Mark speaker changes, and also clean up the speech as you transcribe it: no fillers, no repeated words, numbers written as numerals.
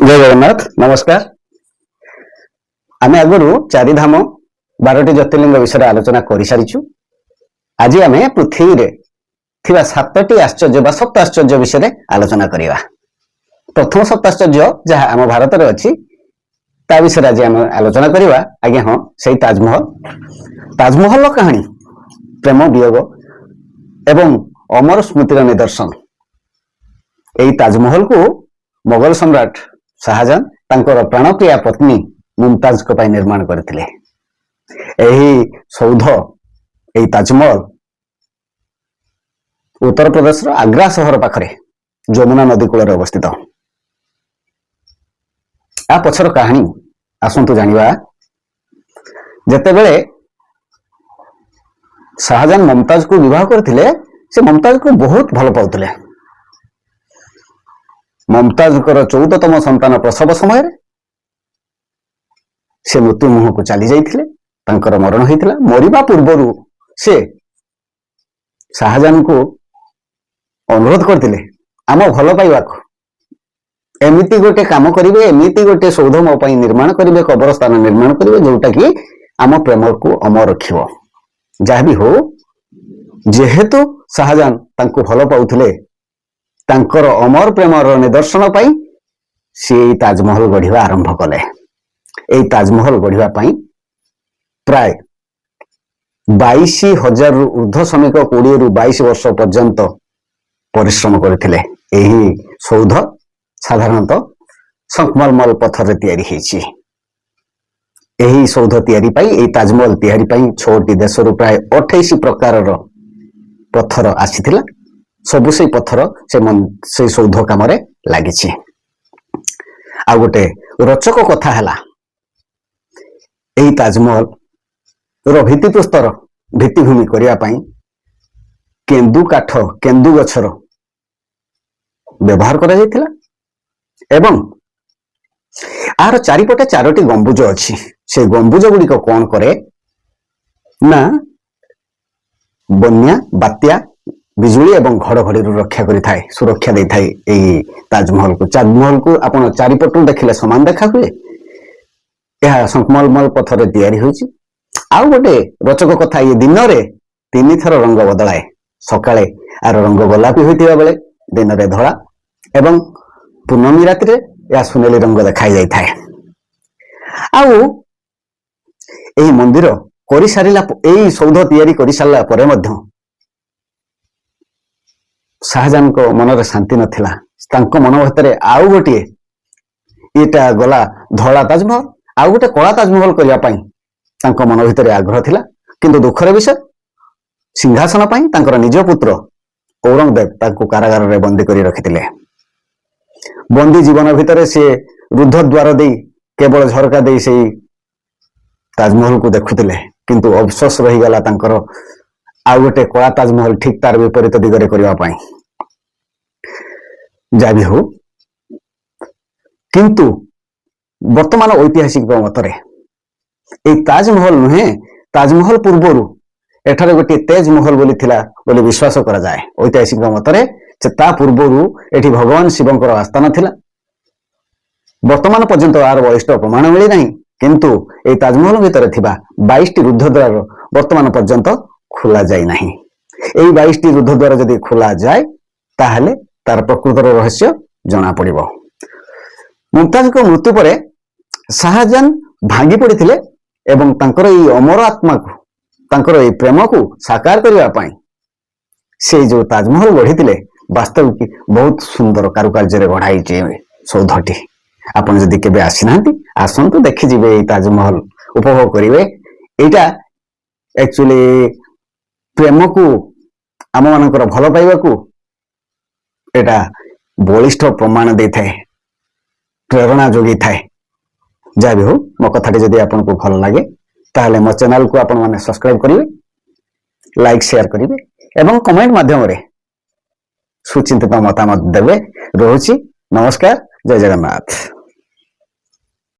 Speaker 1: जय जगन्नाथ नमस्कार। आमे आगु चारिधाम 12टी ज्योतिर्लिंग विषय आलोचना कर सारी। आज आम पृथ्वी रे थिबा 7टी आश्चर्य बा सप्त आश्चर्य विषय आलोचना करवा। प्रथम सप्त आश्चर्य जहाँ आम भारत में अच्छी ता विषय आज आम आलोचना करवा। आज्ञा हाँ से ताजमहल। ताजमहल कहानी प्रेम वियोग एवं अमर स्मृतिर निदर्शन। यही ताजमहल को मोगल सम्राट शाहजहां तांकर प्राणप्रिया पत्नी मुमताज को पाई निर्माण करथिले। एही सौध एही ताजमहल उत्तर प्रदेश आग्रा सहर पाखरे जमुना नदी कूल अवस्थित। आ पछर कहानी आसंतु जानिबा। जेतेबेले शाहजहां मुमताज को विवाह करथिले से मुमताज को बहुत भल पाउथिले। मुमताज 14तम संतान प्रसव समय से मृत्यु मुह को चली जाइथिले। तांकर मरण होइथिला। मरिबा पूर्वरु से शाहजहां को अनुरोध करथिले आम भल पाइबा को एमिति गोटे काम करिवे, एमिति गोटे सौध मो पई निर्माण करिवे, कब्रस्तान निर्माण करिवे जोटा कि आम प्रेम को अमर रखिबो। जहा भी हो जेहेतु शाहजहां तांको भल पाउथिले तांकर अमर प्रेमर निदर्शन पाई से ताजमहल गढ़िबा आरंभ कले। एई ताजमहल गढ़िबा पाई प्राय 22,000 ऊर्ध्व श्रमिक 20 रु 22 वर्ष पर्यंत परिश्रम करथिले। एही सौध साधारणतः संगमरमर पत्थर तैयारी हेछि। एही सौध तैयारी पाई एई ताजमहल तैयारी पाई 6टी देशरु प्राय 28 प्रकार पत्थर आसीथिला। सबु से पत्थर से सौध काम लगी। आ गोटे रोचक कथा है यही ताजमहल रो भित्ति प्रस्तर भित्तिभूमि करने केंदु काठ केंदु गछर व्यवहार करा जायतिला। एवं आर चारिपटे 4टी गंबुज अच्छी। से गंबुज गुड़िक कौन करे ना बन्या बात्या बिजुली एवं घड़घड़ी रक्षा करिथाए, सुरक्षा दे थाए। यही ताजमहल को आपण चारिपटू देखिले समान देखा हुए। यह संगमरमर पत्थर तैयारी होइछि। आउ गोटे रोचक कथा ये दिन रे 3 थर रंग बदलाए। सकाळे आर रंग गोलापी होइतिबा बेले दिन रे धळा एवं पूर्णमी राति रे या सुनेली रंग देखाई जाय थाए। आउ एही मंदिर करि सारिला एही सौध तैयारी करि सारला परे मध्य शाहजहां को मनरे शांति नथिला। तांको मन भीतर आउ गोटे एटा गला धला ताजमहल आउ गोटे कला ताजमहल करिया पाई तांको मन भीतर आग्रह थिला। किंतु दुखर विषय सिंहासन पाई तांकर निज पुत्र औरंगजेब तांको कारागार रे बंदी करी रखिथिले। बंदी जीवन भीतर से रुद्ध द्वार दे केवल झरका दे से ताजमहल को देखुथिले। किंतु अफसोस रही गला तांकर आउ गोटे कला ताजमहल ठीक तार विपरीत दिगरे करबा पाई। जा भी हो किंतु वर्तमान ऐतिहासिक मतरे ए ताजमहल नुहे ताजमहल पूर्वरु एठारे गोटे तेजमहल बोली थिला बोली विश्वास करा जाए। ऐतिहासिक मतरे ता पूर्वरु एठी भगवान शिवंकर आस्थान थिला। वर्तमान पर्यंत आर बलिष्ठ प्रमाण मिली नहीं। किंतु ए ताजमहल भीतर थिबा 22टी रुद्धद्वार वर्तमान पर्यंत खोला जाय नहीं। एई 22टी रुद्धद्वार यदि खोला जाए ताहले तार प्रकृतर रहस्य जना पड़िबो। मुमताज को मृत्यु परे शाहजहां भांगी पड़िथिले एवं तांकर एई अमर आत्मा को तांकर एई प्रेम को साकार करबा पाई से जो ताजमहल गढ़िथिले वास्तविक बहुत सुंदर कारुकार्य रे गढ़ाई जे सौधटी। आपण जदि केबे आसिनांती आसंतु देखि जिवे ताजमहल उपभोग करिवे। एटा एक्चुअली प्रेम को आम मानकर भल पाइबा को एटा बलिष्ठ प्रमाण दे थाए, प्रेरणा जोगी थाए। जहाँ भी हो मो कथाटी जदि आपन को भल लगे ताहले मो चैनल को आपण माने सब्सक्राइब करिवे, लाइक शेयर करिवे एवं कमेंट माध्यम रे सुचिंतित मतामत देवे। रहुछि नमस्कार। जय जगन्नाथ।